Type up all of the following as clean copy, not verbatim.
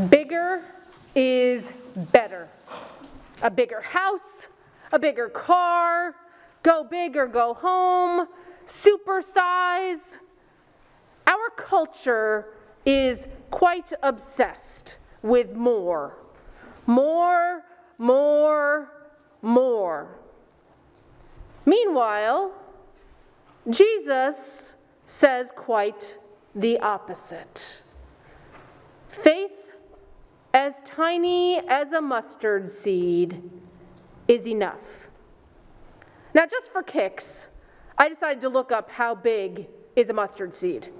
Bigger is better. A bigger house, a bigger car, go big or go home, supersize. Our culture is quite obsessed with more. More, more, more. Meanwhile, Jesus says quite the opposite. Faith as tiny as a mustard seed is enough. Now, just for kicks, I decided to look up how big is a mustard seed.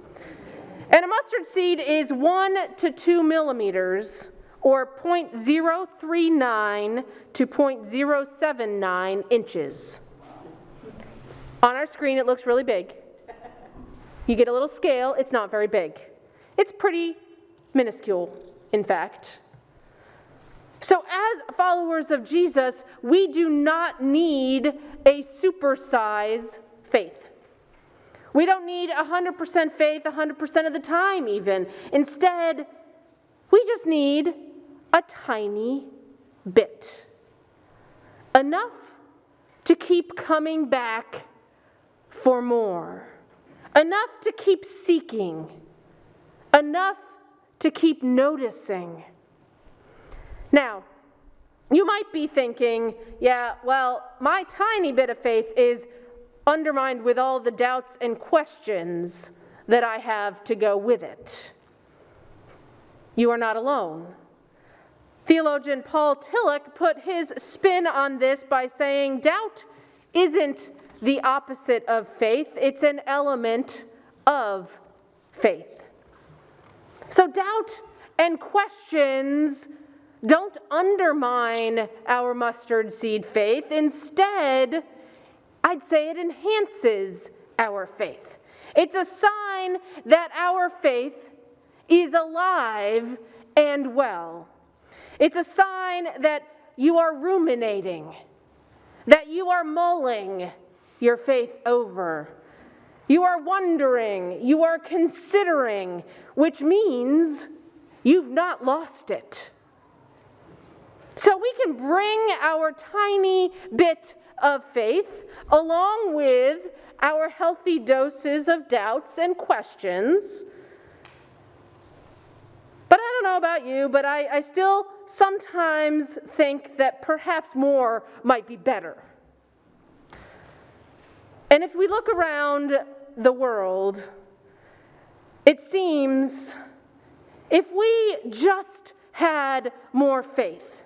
And a mustard seed is 1 to 2 millimeters, or 0.039 to 0.079 inches. On our screen, it looks really big. You get a little scale, it's not very big. It's pretty minuscule, in fact. So as followers of Jesus, we do not need a supersize faith. We don't need 100% faith 100% of the time even. Instead, we just need a tiny bit. Enough to keep coming back for more. Enough to keep seeking. Enough to keep noticing. Now, you might be thinking, yeah, well, my tiny bit of faith is undermined with all the doubts and questions that I have to go with it. You are not alone. Theologian Paul Tillich put his spin on this by saying, doubt isn't the opposite of faith, it's an element of faith. So doubt and questions don't undermine our mustard seed faith. Instead, I'd say it enhances our faith. It's a sign that our faith is alive and well. It's a sign that you are ruminating, that you are mulling your faith over. You are wondering, you are considering, which means you've not lost it. So we can bring our tiny bit of faith along with our healthy doses of doubts and questions. But I don't know about you, but I still sometimes think that perhaps more might be better. And if we look around the world, it seems if we just had more faith,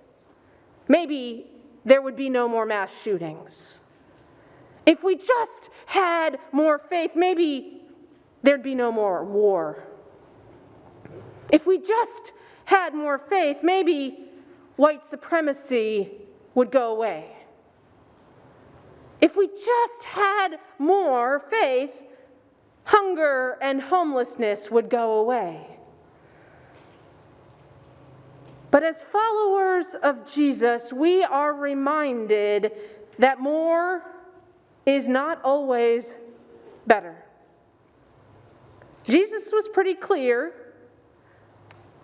maybe there would be no more mass shootings. If we just had more faith, maybe there'd be no more war. If we just had more faith, maybe white supremacy would go away. If we just had more faith, hunger and homelessness would go away. But as followers of Jesus, we are reminded that more is not always better. Jesus was pretty clear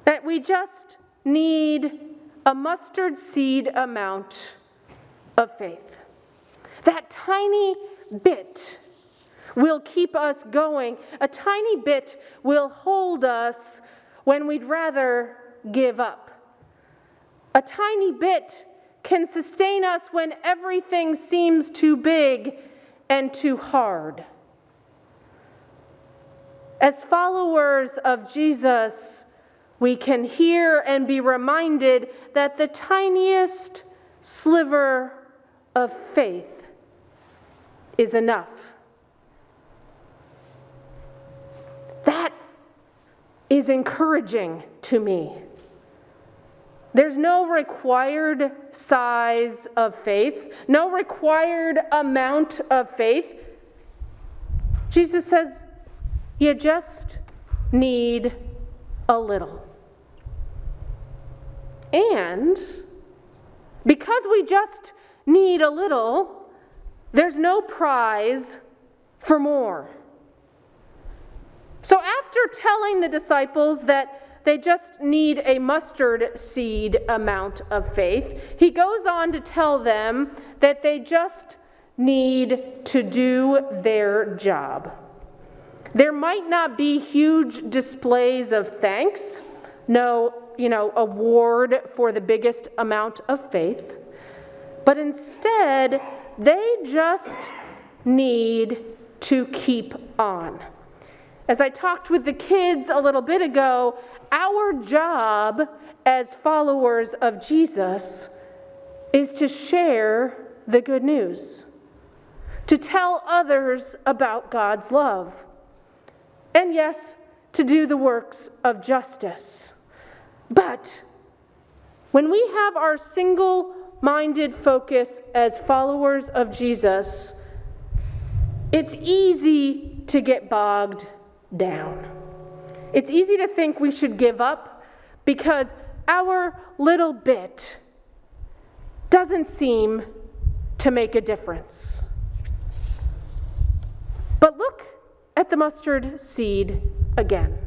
that we just need a mustard seed amount of faith. That tiny bit will keep us going. A tiny bit will hold us when we'd rather give up. A tiny bit can sustain us when everything seems too big and too hard. As followers of Jesus, we can hear and be reminded that the tiniest sliver of faith is enough. That is encouraging to me. There's no required size of faith, no required amount of faith. Jesus says, you just need a little. And because we just need a little, there's no prize for more. So after telling the disciples that they just need a mustard seed amount of faith. He goes on to tell them that they just need to do their job. There might not be huge displays of thanks, no, award for the biggest amount of faith, but instead, they just need to keep on. As I talked with the kids a little bit ago, our job as followers of Jesus is to share the good news, to tell others about God's love, and yes, to do the works of justice. But when we have our single-minded focus as followers of Jesus, it's easy to get bogged down. It's easy to think we should give up because our little bit doesn't seem to make a difference. But look at the mustard seed again.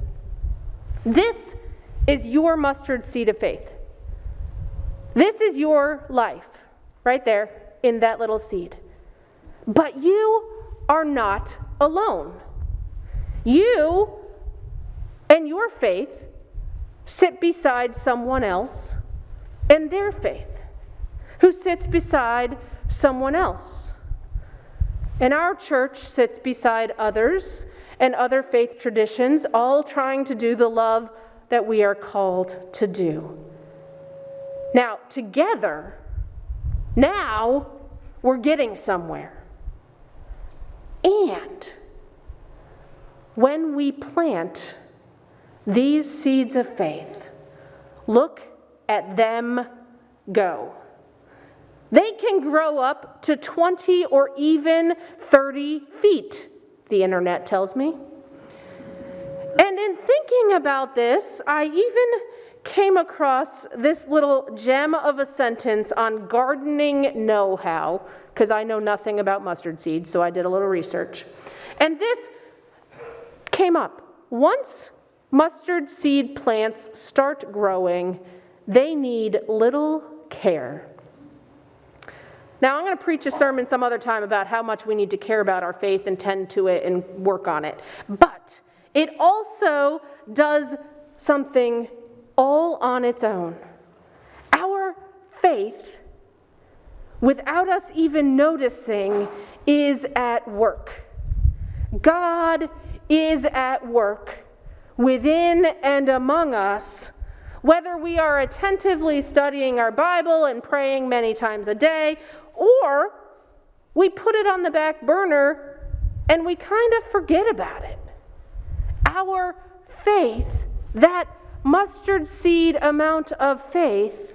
This is your mustard seed of faith. This is your life, right there in that little seed. But you are not alone. You and your faith sit beside someone else and their faith, who sits beside someone else. And our church sits beside others and other faith traditions, all trying to do the love that we are called to do. Now, together, now we're getting somewhere. And when we plant these seeds of faith, look at them go. They can grow up to 20 or even 30 feet, the internet tells me. And in thinking about this, I even came across this little gem of a sentence on gardening know-how, because I know nothing about mustard seeds, so I did a little research. And this came up. Once mustard seed plants start growing, they need little care. Now, I'm going to preach a sermon some other time about how much we need to care about our faith and tend to it and work on it. But it also does something all on its own. Our faith, without us even noticing, is at work. God is at work within and among us, whether we are attentively studying our Bible and praying many times a day, or we put it on the back burner and we kind of forget about it. Our faith, that mustard seed amount of faith,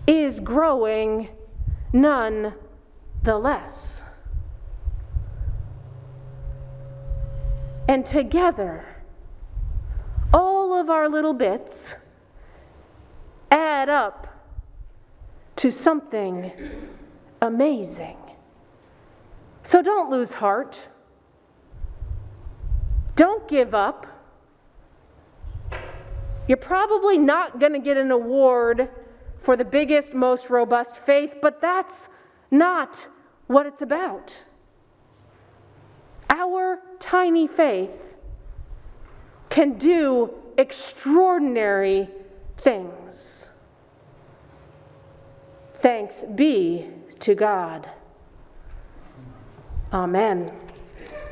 is growing nonetheless. And together, all of our little bits add up to something amazing. So don't lose heart. Don't give up. You're probably not going to get an award for the biggest, most robust faith, but that's not what it's about. Our tiny faith can do extraordinary things. Thanks be to God. Amen.